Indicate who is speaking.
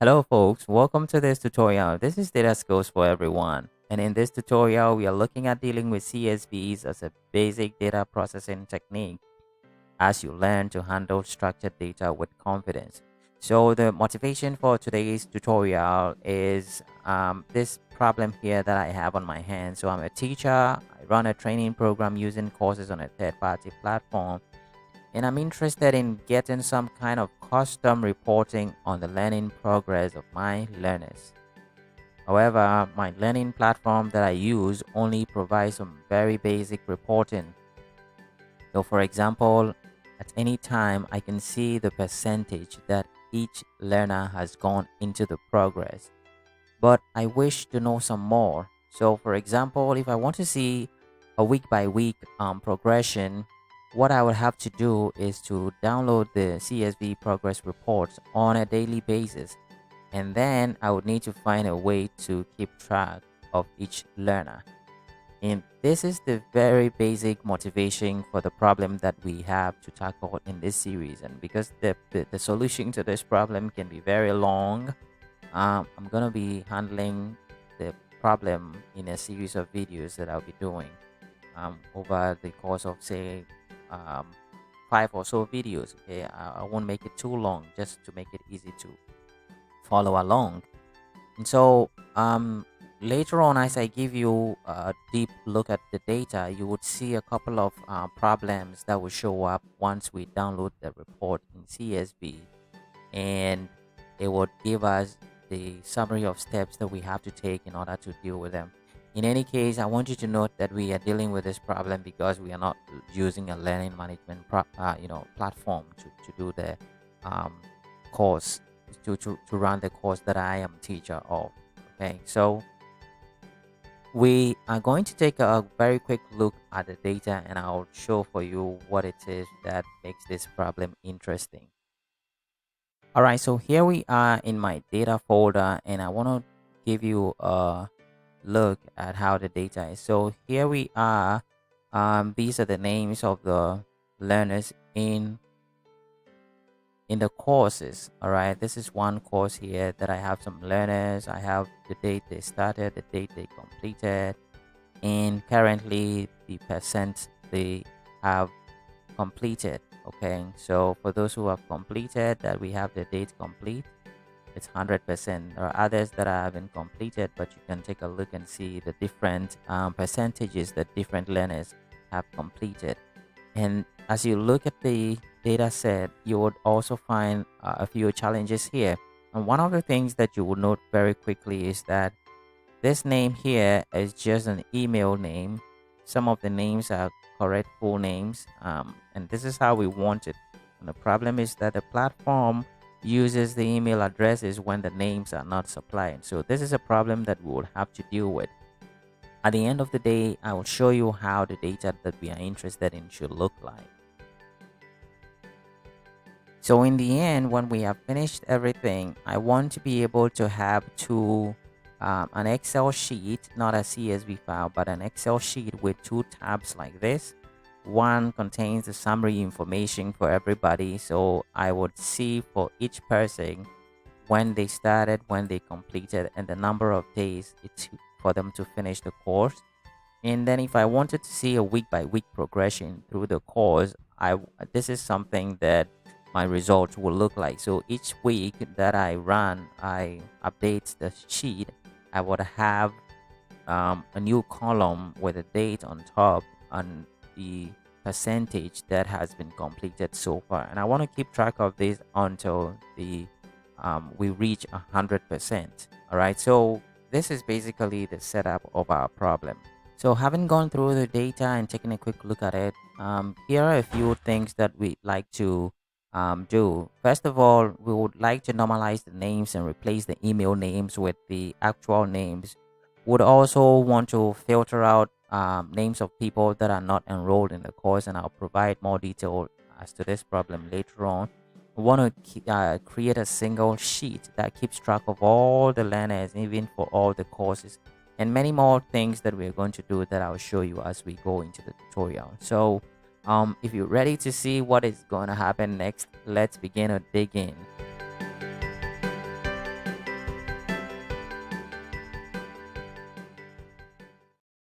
Speaker 1: Hello folks, welcome to this tutorial. This is Data Skills for Everyone. And in this tutorial, we are looking at dealing with CSVs as a basic data processing technique as you learn to handle structured data with confidence. So the motivation for today's tutorial is this problem here that I have on my hand. So I'm a teacher, I run a training program using courses on a third-party platform, and I'm interested in getting some kind of custom reporting on the learning progress of my learners. However, my learning platform that I use only provides some very basic reporting. So, for example, at any time, I can see the percentage that each learner has gone into the progress. But I wish to know some more. So, for example, if I want to see a week by week progression, what I would have to do is to download the CSV progress reports on a daily basis. And then I would need to find a way to keep track of each learner. And this is the very basic motivation for the problem that we have to tackle in this series. And because the solution to this problem can be very long, I'm going to be handling the problem in a series of videos that I'll be doing over the course of, say, um, 5 or so videos. Okay, I won't make it too long just to make it easy to follow along. And so later on, as I give you a deep look at the data, you would see a couple of problems that will show up once we download the report in CSV, and it would give us the summary of steps that we have to take in order to deal with them. In any case, I want you to note that we are dealing with this problem because we are not using a learning management platform to do the um, course, to run the course that I am teacher of. Okay, so we are going to take a very quick look at the data, and I'll show for you what it is that makes this problem interesting. All right, so here we are in my data folder, and I want to give you a look at how the data is. So here we are. These are the names of the learners in the courses. All right, this is one course here that I have some learners. I have the date they started, the date they completed, and currently the percent they have completed. Okay, so for those who have completed, that we have the date complete, it's 100%. There are others that haven't completed, but you can take a look and see the different percentages that different learners have completed. And as you look at the data set, you would also find a few challenges here. And one of the things that you would note very quickly is that this name here is just an email name. Some of the names are correct full names, and this is how we want it. And the problem is that the platform uses the email addresses when the names are not supplied. So this is a problem that we will have to deal with. At the end of the day, I will show you how the data that we are interested in should look like. So in the end, when we have finished everything, I want to be able to have an Excel sheet, not a CSV file, but an Excel sheet with two tabs like this. One contains the summary information for everybody. So I would see for each person when they started, when they completed, and the number of days it took for them to finish the course. And then if I wanted to see a week by week progression through the course, this is something that my results will look like. So each week that I run, I update the sheet. I would have a new column with a date on top and the percentage that has been completed so far. And I want to keep track of this until we reach 100%. All right. So this is basically the setup of our problem. So having gone through the data and taking a quick look at it, here are a few things that we like to do. First of all, we would like to normalize the names and replace the email names with the actual names. Would also want to filter out names of people that are not enrolled in the course, and I'll provide more detail as to this problem later on. We want to create a single sheet that keeps track of all the learners, even for all the courses, and many more things that we're going to do that I'll show you as we go into the tutorial. So if you're ready to see what is going to happen next, let's begin to dig in.